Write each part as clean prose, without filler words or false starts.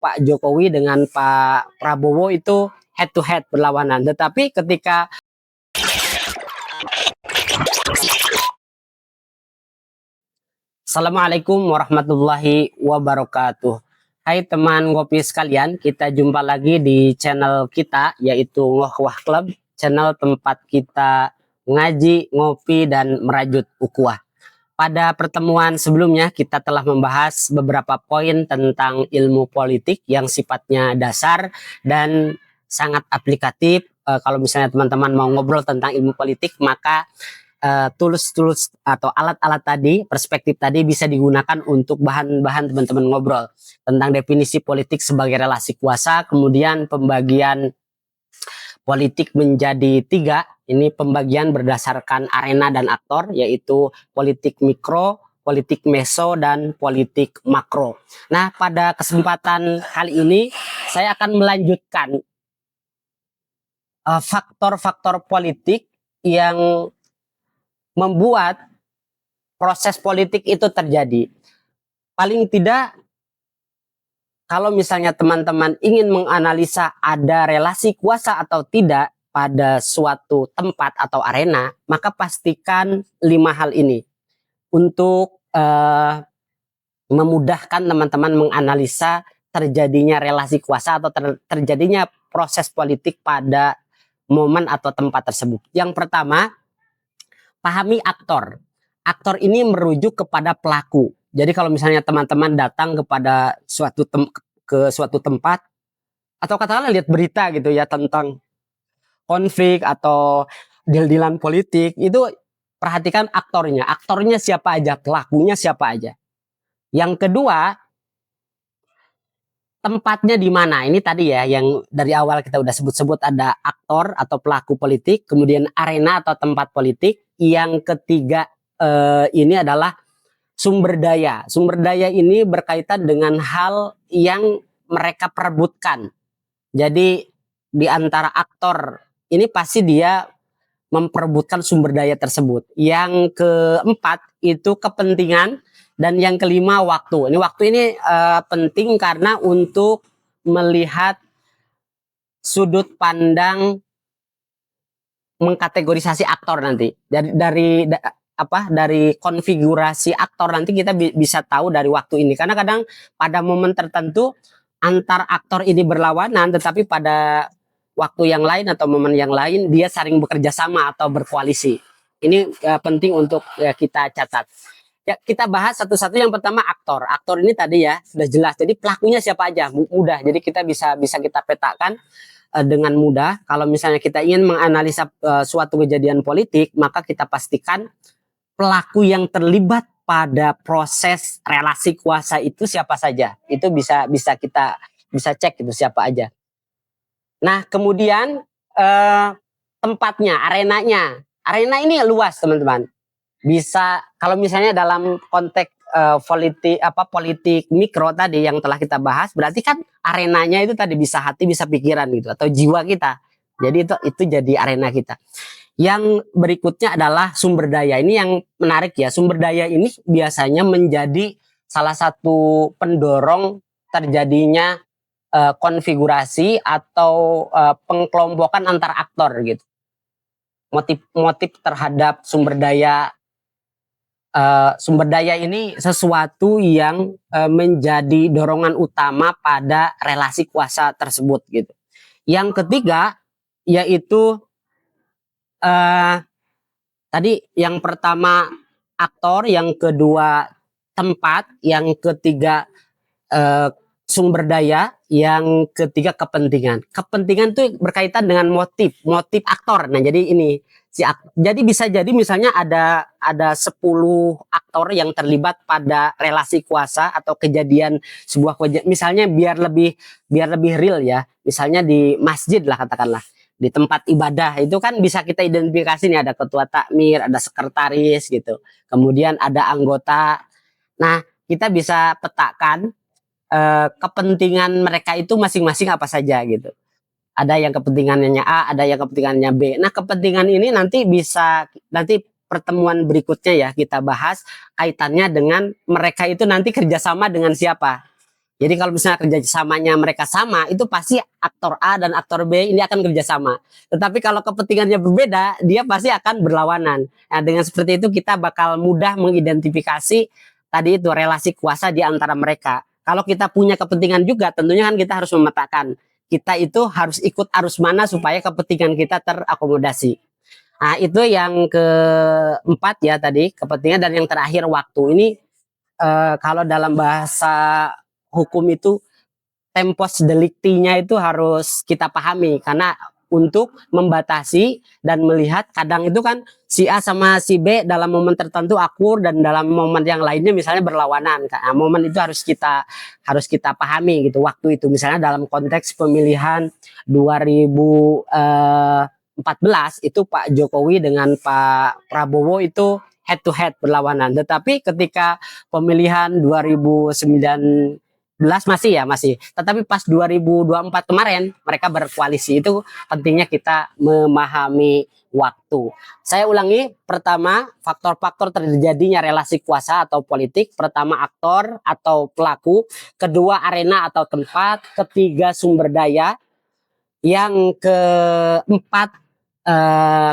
Pak Jokowi dengan Pak Prabowo itu head to head berlawanan. Tetapi ketika Assalamualaikum warahmatullahi wabarakatuh. Hai teman ngopi sekalian, kita jumpa lagi di channel kita yaitu Ngohwah Club, channel tempat kita ngaji, ngopi, dan merajut ukhuwah. Pada pertemuan sebelumnya kita telah membahas beberapa poin tentang ilmu politik yang sifatnya dasar dan sangat aplikatif. Kalau misalnya teman-teman mau ngobrol tentang ilmu politik, maka tools-tools atau alat-alat tadi, perspektif tadi bisa digunakan untuk bahan-bahan teman-teman ngobrol tentang definisi politik sebagai relasi kuasa, kemudian pembagian politik menjadi 3. Ini pembagian berdasarkan arena dan aktor, yaitu politik mikro, politik meso, dan politik makro. Nah, pada kesempatan kali ini saya akan melanjutkan faktor-faktor politik yang membuat proses politik itu terjadi. Paling tidak, kalau misalnya teman-teman ingin menganalisa ada relasi kuasa atau tidak pada suatu tempat atau arena, maka pastikan 5 hal ini untuk memudahkan teman-teman menganalisa terjadinya relasi kuasa atau terjadinya proses politik pada momen atau tempat tersebut. Yang pertama, pahami aktor. Aktor ini merujuk kepada pelaku. Jadi kalau misalnya teman-teman datang kepada suatu tempat atau katakanlah lihat berita gitu ya tentang konflik atau deal-dealan politik, itu perhatikan aktornya. Aktornya siapa aja, pelakunya siapa aja. Yang kedua, tempatnya di mana. Ini tadi ya yang dari awal kita udah sebut-sebut, ada aktor atau pelaku politik, kemudian arena atau tempat politik. Yang ketiga ini adalah sumber daya. Sumber daya ini berkaitan dengan hal yang mereka perebutkan. Jadi di antara aktor ini pasti dia memperebutkan sumber daya tersebut. Yang keempat itu kepentingan, dan yang kelima waktu. Ini waktu ini penting karena untuk melihat sudut pandang mengkategorisasi aktor nanti. Dari konfigurasi aktor nanti kita bisa tahu dari waktu ini. Karena kadang pada momen tertentu antar aktor ini berlawanan, tetapi pada waktu yang lain atau momen yang lain dia saling bekerja sama atau berkoalisi. Ini penting untuk kita catat. Ya, kita bahas satu-satu. Yang pertama aktor. Aktor ini tadi ya sudah jelas. Jadi pelakunya siapa aja, mudah. Jadi kita bisa kita petakan dengan mudah. Kalau misalnya kita ingin menganalisa suatu kejadian politik, maka kita pastikan pelaku yang terlibat pada proses relasi kuasa itu siapa saja. Itu bisa kita cek itu siapa aja. Nah, kemudian tempatnya, arenanya. Arena ini luas, teman-teman. Bisa kalau misalnya dalam konteks politik mikro tadi yang telah kita bahas, berarti kan arenanya itu tadi bisa hati, bisa pikiran gitu, atau jiwa kita. Jadi itu jadi arena kita. Yang berikutnya adalah sumber daya. Ini yang menarik ya. Sumber daya ini biasanya menjadi salah satu pendorong terjadinya konfigurasi atau pengkelompokan antar aktor gitu. Motif terhadap sumber daya. Sumber daya ini sesuatu yang menjadi dorongan utama pada relasi kuasa tersebut gitu. Yang ketiga yaitu tadi yang pertama aktor, yang kedua tempat, yang ketiga sumber daya, yang ketiga kepentingan. Kepentingan itu berkaitan dengan motif aktor. Nah, jadi ini jadi bisa jadi misalnya ada 10 aktor yang terlibat pada relasi kuasa atau kejadian sebuah misalnya biar lebih real ya. Misalnya di masjid lah katakanlah. Di tempat ibadah itu kan bisa kita identifikasi nih, ada ketua takmir, ada sekretaris gitu. Kemudian ada anggota. Nah, kita bisa petakan kepentingan mereka itu masing-masing apa saja gitu. Ada yang kepentingannya A, ada yang kepentingannya B. Nah, kepentingan ini nanti pertemuan berikutnya ya kita bahas kaitannya dengan mereka itu nanti kerjasama dengan siapa. Jadi kalau misalnya kerjasamanya mereka sama, itu pasti aktor A dan aktor B ini akan kerjasama. Tetapi kalau kepentingannya berbeda, dia pasti akan berlawanan. Nah, dengan seperti itu kita bakal mudah mengidentifikasi tadi itu relasi kuasa di antara mereka. Kalau kita punya kepentingan juga, tentunya kan kita harus memetakan. Kita itu harus ikut arus mana supaya kepentingan kita terakomodasi. Nah, itu yang keempat ya tadi, kepentingan, dan yang terakhir waktu. Ini kalau dalam bahasa hukum itu tempus delicti-nya itu harus kita pahami, karena untuk membatasi dan melihat kadang itu kan si A sama si B dalam momen tertentu akur dan dalam momen yang lainnya misalnya berlawanan. Nah, momen itu harus kita pahami gitu. Waktu itu misalnya dalam konteks pemilihan 2014 itu Pak Jokowi dengan Pak Prabowo itu head to head berlawanan. Tetapi ketika pemilihan 2019 masih. Tetapi pas 2024 kemarin mereka berkoalisi. Itu pentingnya kita memahami waktu. Saya ulangi, pertama faktor-faktor terjadinya relasi kuasa atau politik. Pertama aktor atau pelaku, kedua arena atau tempat, ketiga sumber daya, yang keempat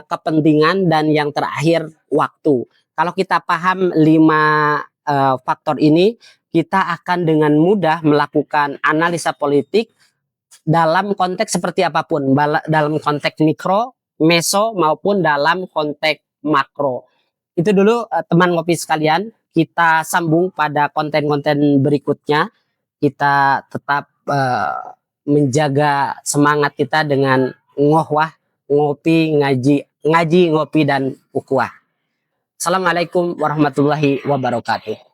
kepentingan, dan yang terakhir waktu. Kalau kita paham 5 faktor ini, kita akan dengan mudah melakukan analisa politik dalam konteks seperti apapun, dalam konteks mikro, meso, maupun dalam konteks makro. Itu dulu teman ngopi sekalian, kita sambung pada konten-konten berikutnya. Kita tetap menjaga semangat kita dengan ngohwah, ngopi, ngaji, ngopi, dan ukhuwah. Assalamualaikum warahmatullahi wabarakatuh.